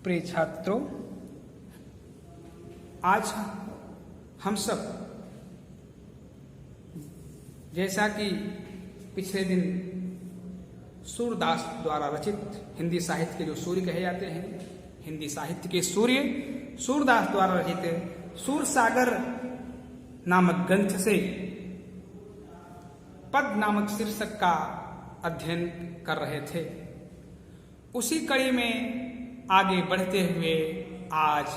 प्रिय छात्रों, आज हम सब जैसा कि पिछले दिन सूरदास द्वारा रचित हिंदी साहित्य के जो सूर्य कहे जाते हैं, हिंदी साहित्य के सूर्य सूरदास द्वारा रचित सूरसागर नामक ग्रंथ से पद नामक शीर्षक का अध्ययन कर रहे थे। उसी कड़ी में आगे बढ़ते हुए आज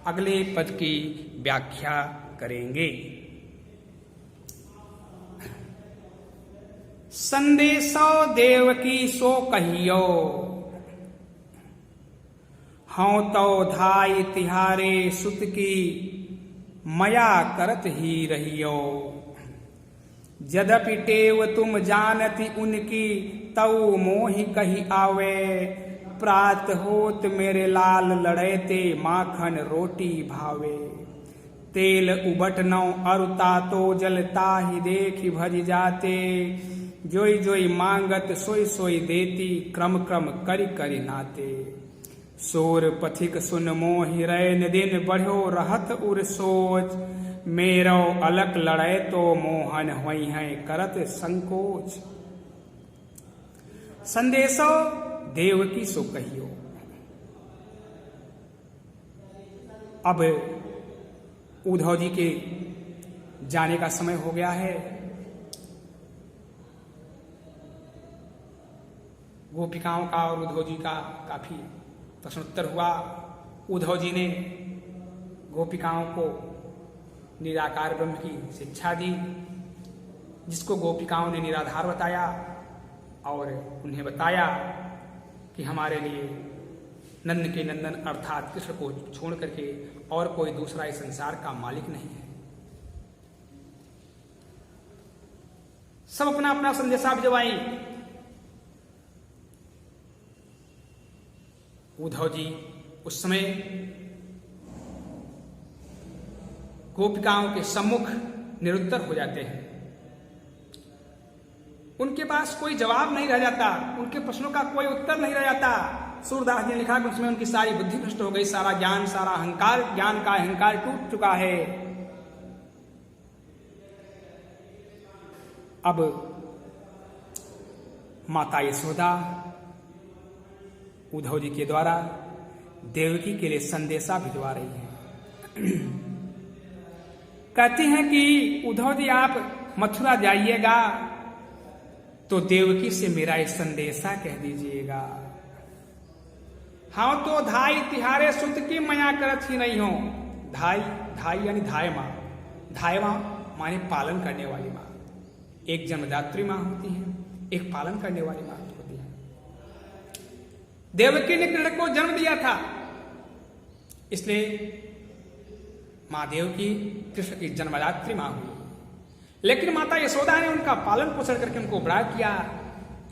अगले पद की व्याख्या करेंगे। संदेशो देवकी सो कहियो, हौं तो धाई तिहारे सुत की मया करत ही रहियो। यद्यपि टेव तुम जानती उनकी, तऊ मोहि कही आवे। प्रात होत मेरे लाल लड़ैते, माखन रोटी भावे। तेल उबट नौ अरुता तो जलता ही देखी भज जाते। जोई जोई मांगत सोई सोई देती, क्रम क्रम करि करि नाते। सोर पथिक सुन मोहि रैन दिन, बढ़ो रहत उर सोच। मेरो अलक लड़ै तो मोहन होई हैं, करत संकोच। संदेशो देवकी सो कहियो। अब उद्धव जी के जाने का समय हो गया है। गोपिकाओं का और उद्धव जी का काफी प्रश्नोत्तर हुआ। उद्धव जी ने गोपिकाओं को निराकार ब्रह्म की शिक्षा दी, जिसको गोपिकाओं ने निराधार बताया और उन्हें बताया कि हमारे लिए नंद के नंदन अर्थात कृष्ण को छोड़ करके और कोई दूसरा इस संसार का मालिक नहीं है। सब अपना अपना संदेशा भिजवाई। उद्धव जी उस समय गोपिकाओं के सम्मुख निरुत्तर हो जाते हैं। उनके पास कोई जवाब नहीं रह जाता, उनके प्रश्नों का कोई उत्तर नहीं रह जाता। सूरदास जी ने लिखा कि उसमें उनकी सारी बुद्धि भ्रष्ट हो गई, सारा ज्ञान, सारा अहंकार, ज्ञान का अहंकार टूट चुका है। अब माता यशोदा उद्धव जी के द्वारा देवकी के लिए संदेशा भिजवा रही है। कहती हैं कि उद्धव जी आप मथुरा जाइएगा तो देवकी से मेरा एक संदेशा कह दीजिएगा। हाँ तो धाई तिहारे सुत की मया करत ही नहीं हो। धाई धाई यानी धाय माँ। धाय माँ माने पालन करने वाली माँ। एक जन्मदात्री माँ होती है, एक पालन करने वाली माँ होती है। देवकी ने कृष्ण को जन्म दिया था, इसलिए माँ देवकी कृष्ण की जन्मदात्री माँ हुई। लेकिन माता यशोदा ने उनका पालन पोषण करके उनको बड़ा किया,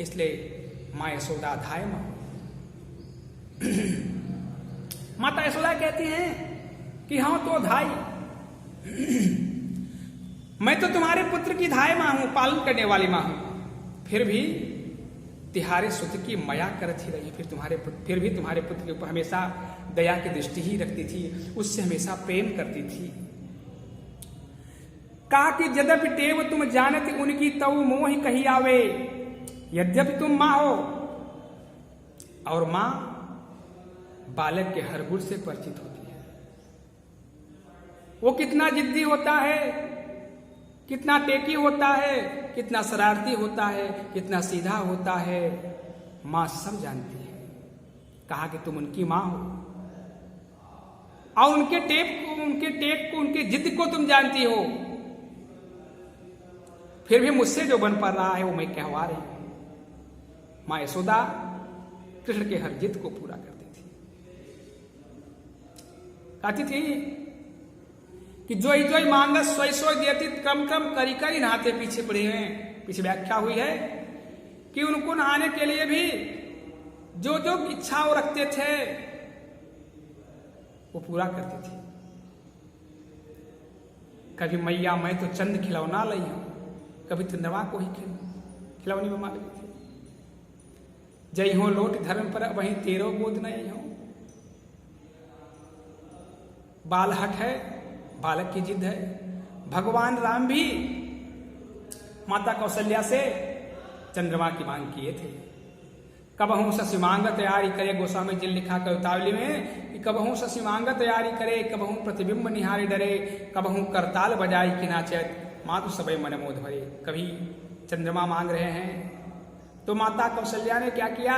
इसलिए माँ यशोदा धाय माँ। माता यशोदा कहती हैं कि हाँ तो धाई, मैं तो तुम्हारे पुत्र की धाय माँ हूं, पालन करने वाली माँ हूं। फिर भी तिहारे सुत की मया करत ही रही। फिर भी तुम्हारे पुत्र के ऊपर हमेशा दया की दृष्टि ही रखती थी, उससे हमेशा प्रेम करती थी। कहा कि यद्यपि टेव तुम जानती उनकी, तऊ मोहि कही आवे। यद्यपि तुम माँ हो, और माँ बालक के हर गुण से परिचित होती है। वो कितना जिद्दी होता है, कितना टेकी होता है, कितना शरारती होता है, कितना सीधा होता है, माँ सब जानती है। कहा कि तुम उनकी माँ हो और उनके टेक को उनके जिद को तुम जानती हो। फिर भी मुझसे जो बन पा रहा है वो मैं कहवा रही हूं। माँ यशोदा कृष्ण के हर जिद को पूरा करती थी। कहती थी कि जोई जोई मांगत सोई सोई देती, क्रम क्रम करी करी नहाते। पीछे पड़े हैं, पीछे व्याख्या हुई है कि उनको नहाने के लिए भी जो जो इच्छा वो रखते थे वो पूरा करती थी। कभी मैया मैं तो चंद खिलौना लाई हूं, कभी चंद्रमा को ही खिलौनी में मार गई थी। जय हो लोट धर्म पर वहीं तेरो बोध नहीं हो। बालहट है, बालक की जिद है। भगवान राम भी माता कौशल्या से चंद्रमा की मांग किए थे। कबहू शशि मांग तैयारी करे, गोस्वामी जी लिखा कवितावली में कि कबहू शशि मांग तैयारी करे, कबहू प्रतिबिंब निहारे डरे, कबहू करताल बजाई कि नाचत मातु सबे मन मोद भरे। कभी चंद्रमा मांग रहे हैं तो माता कौशल्या ने क्या किया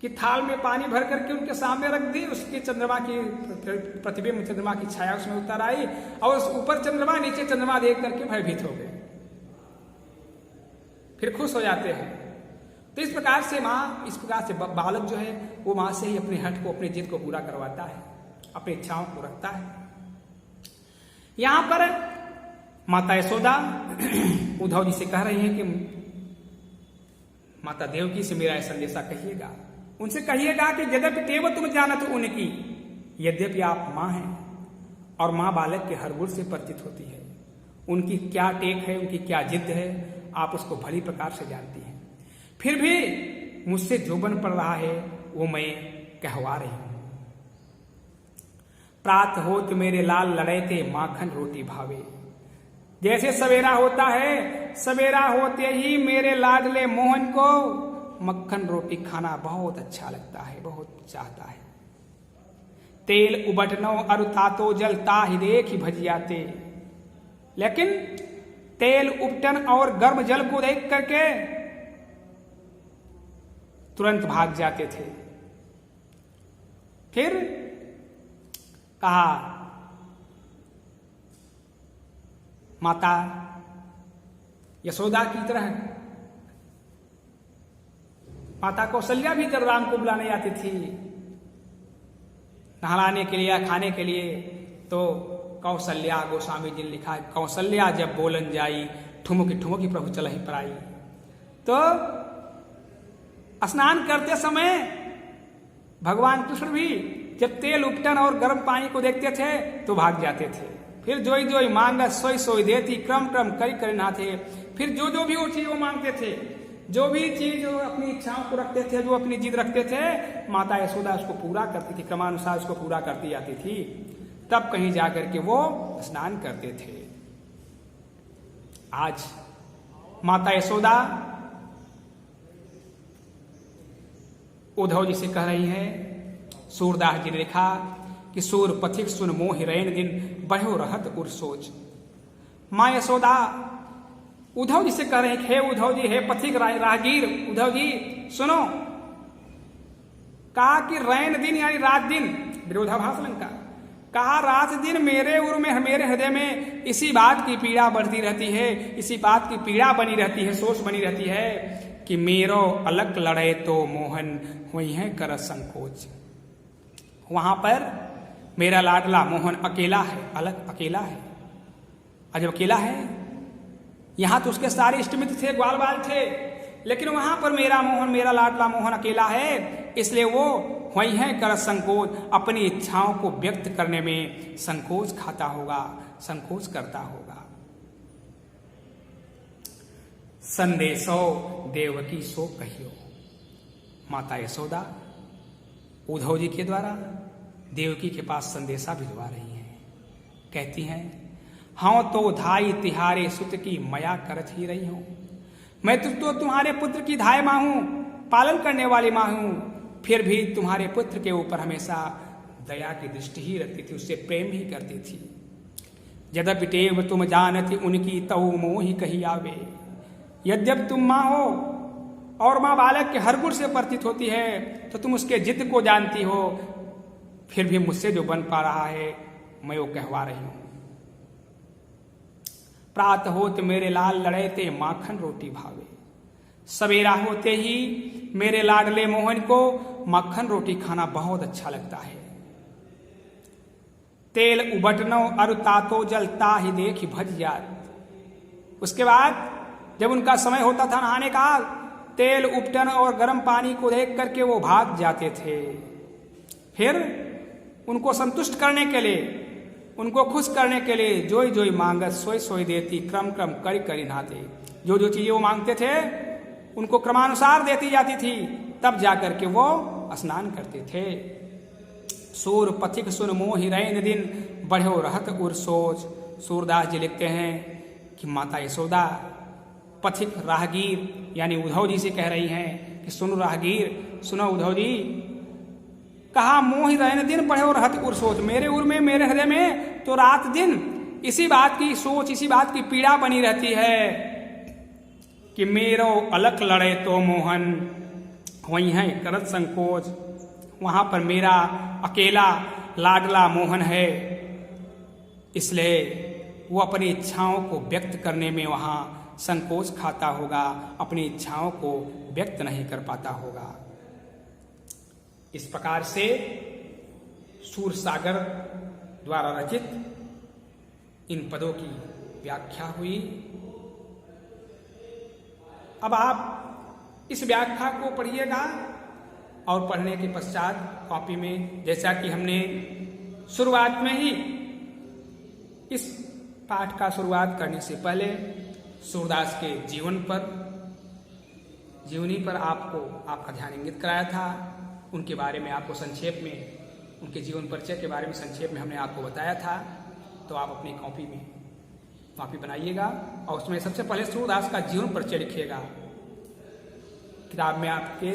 कि थाल में पानी भर करके उनके सामने रख दी। उसके चंद्रमा की प्रतिबिंब, चंद्रमा की छाया उसमें उतर आई और उस ऊपर चंद्रमा, नीचे चंद्रमा देख करके भयभीत हो गए, फिर खुश हो जाते हैं। तो इस प्रकार से माँ, इस प्रकार से बालक जो है वो माँ से ही अपने हट को, अपनी जिद को पूरा करवाता है, अपनी इच्छाओं को रखता है। यहां पर माता यशोदा उद्धव जी से कह रही है कि माता देवकी से मेरा संदेशा कहिएगा, उनसे कहिएगा कि यद्यपि देव तुम जानत उनकी, यद्यपि आप माँ हैं और माँ बालक के हर गुण से परिचित होती है, उनकी क्या टेक है, उनकी क्या जिद है, आप उसको भली प्रकार से जानती हैं, फिर भी मुझसे जो बन पड़ रहा है वो मैं कहवा रही हूं। प्रात होत मेरे लाल लड़े थे माखन रोटी भावे। जैसे सवेरा होता है, सवेरा होते ही मेरे लाडले मोहन को मक्खन रोटी खाना बहुत अच्छा लगता है, बहुत चाहता है। तेल उबटनो अरु तातो जलता ही देख ही भजियाते, लेकिन तेल उपटन और गर्म जल को देख करके तुरंत भाग जाते थे। फिर कहा माता यशोदा की तरह माता कौशल्या भी जब राम को बुलाने आती थी नहलाने के लिए, खाने के लिए, तो कौशल्या, गोस्वामी जी ने लिखा है, कौशल्या जब बोलन जाई ठुमुकी ठुमुकी प्रभु चल ही पराई। तो स्नान करते समय भगवान कृष्ण भी जब तेल उपटन और गर्म पानी को देखते थे तो भाग जाते थे। फिर जोई जोई मांगा सोई सोई देती, क्रम क्रम करी करी नहाते। फिर जो जो भी वो चीज वो मांगते थे, जो भी चीज वो अपनी इच्छाओं को रखते थे, जो अपनी जिद रखते थे, माता यशोदा उसको पूरा करती थी, क्रमानुसार उसको पूरा करती जाती थी। तब कहीं जाकर के वो स्नान करते थे। आज माता यशोदा उद्धव जी से कह रही है, सूरदास जी ने लिखा कि सूर पथिक सुन मोहि रैन दिन बढ़ो रहत उर सोच। माँ यशोदा उद्धव जी से कह रहे हैं, हे उद्धव जी, हे पथिक राहगीर उद्धव जी सुनो। कहा कि रैन दिन यानी रात दिन, विरोधाभास अलंकार। कहा रात दिन मेरे उर में, मेरे हृदय में इसी बात की पीड़ा बढ़ती रहती है, इसी बात की पीड़ा बनी रहती है, सोच बनी रहती है कि मेरो अलग लड़े तो मोहन हुई है कर संकोच। वहां पर मेरा लाडला मोहन अकेला है, अलग अकेला है। और जब अकेला है, यहां तो उसके सारे इष्ट मित्र थे, ग्वाल बाल थे, लेकिन वहां पर मेरा मोहन, मेरा लाडला मोहन अकेला है, इसलिए वो वही है कर संकोच, अपनी इच्छाओं को व्यक्त करने में संकोच खाता होगा, संकोच करता होगा। संदेशो देवकी सो कहियो। माता यशोदा उद्धव जी के द्वारा देवकी के पास संदेशा भिजवा रही हैं। कहती हैं, हाँ तो धाई तिहारे सुत की मया करत ही रही हूं। मैं तो तुम्हारे पुत्र की धाय मां हूं, पालन करने वाली मां हूं, फिर भी तुम्हारे पुत्र के ऊपर हमेशा दया की दृष्टि ही रखती थी, उससे प्रेम ही करती थी। यद्यपि टेव तुम जानती उनकी तऊ मोहि कही आवे। यद्यप तुम मां हो और मां बालक के हर गुण से परिचित होती है, तो तुम उसके जिद को जानती हो, फिर भी मुझसे जो बन पा रहा है मैं वो कहवा रही हूं। प्रात होत मेरे लाल लड़े ते माखन रोटी भावे। सवेरा होते ही मेरे लाडले मोहन को मक्खन रोटी खाना बहुत अच्छा लगता है। तेल उबटनो अरु तातो जलता ही देख भज जात। उसके बाद जब उनका समय होता था नहाने का, तेल उपटन और गर्म पानी को देख करके वो भाग जाते थे। फिर उनको संतुष्ट करने के लिए, उनको खुश करने के लिए जोई जोई मांगत सोई सोई देती, क्रम क्रम करी करी नहाते। जो जो चीजें वो मांगते थे उनको क्रमानुसार देती जाती थी, तब जाकर के वो स्नान करते थे। सूर पथिक सुन मोहि रैन दिन बढ़ो रहत उर सोच। सूरदास जी लिखते हैं कि माता यशोदा पथिक राहगीर यानी उद्धव जी से कह रही हैं कि सुनो राहगीर, सुनो उद्धव जी, कहा मोहि रैन दिन बढ़ो रहत उर सोच। मेरे उर में, मेरे हृदय में तो रात दिन इसी बात की सोच, इसी बात की पीड़ा बनी रहती है कि मेरो अलख लड़े तो मोहन वही है करत संकोच। वहां पर मेरा अकेला लाडला मोहन है, इसलिए वो अपनी इच्छाओं को व्यक्त करने में वहां संकोच खाता होगा, अपनी इच्छाओं को व्यक्त नहीं कर पाता होगा। इस प्रकार से सूरसागर द्वारा रचित इन पदों की व्याख्या हुई। अब आप इस व्याख्या को पढ़िएगा और पढ़ने के पश्चात कॉपी में, जैसा कि हमने शुरुआत में ही इस पाठ का शुरुआत करने से पहले सूरदास के जीवनी पर आपका ध्यान इंगित कराया था। उनके बारे में आपको संक्षेप में, उनके जीवन परिचय के बारे में संक्षेप में हमने आपको बताया था। तो आप अपनी कॉपी बनाइएगा और उसमें सबसे पहले सूरदास का जीवन परिचय लिखिएगा। किताब में आपके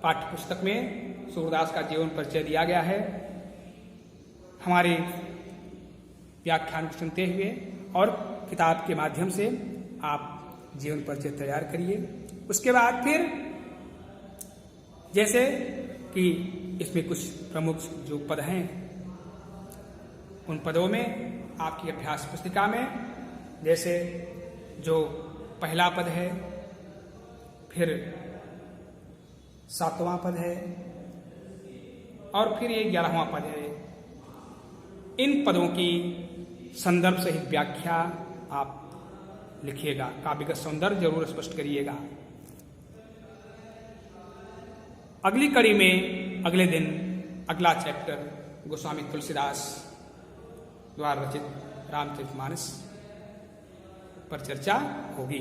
पाठ्य पुस्तक में सूरदास का जीवन परिचय दिया गया है। हमारे व्याख्यान को सुनते हुए और किताब के माध्यम से आप जीवन परिचय तैयार करिए। उसके बाद फिर जैसे कि इसमें कुछ प्रमुख जो पद हैं, उन पदों में आपकी अभ्यास पुस्तिका में जैसे जो पहला पद है, फिर 7वां पद है और फिर ये 11वां पद है, इन पदों की संदर्भ सहित व्याख्या आप लिखिएगा। काव्य सौंदर्य जरूर स्पष्ट करिएगा। अगली कड़ी में अगले दिन अगला चैप्टर गोस्वामी तुलसीदास द्वारा रचित रामचरितमानस पर चर्चा होगी।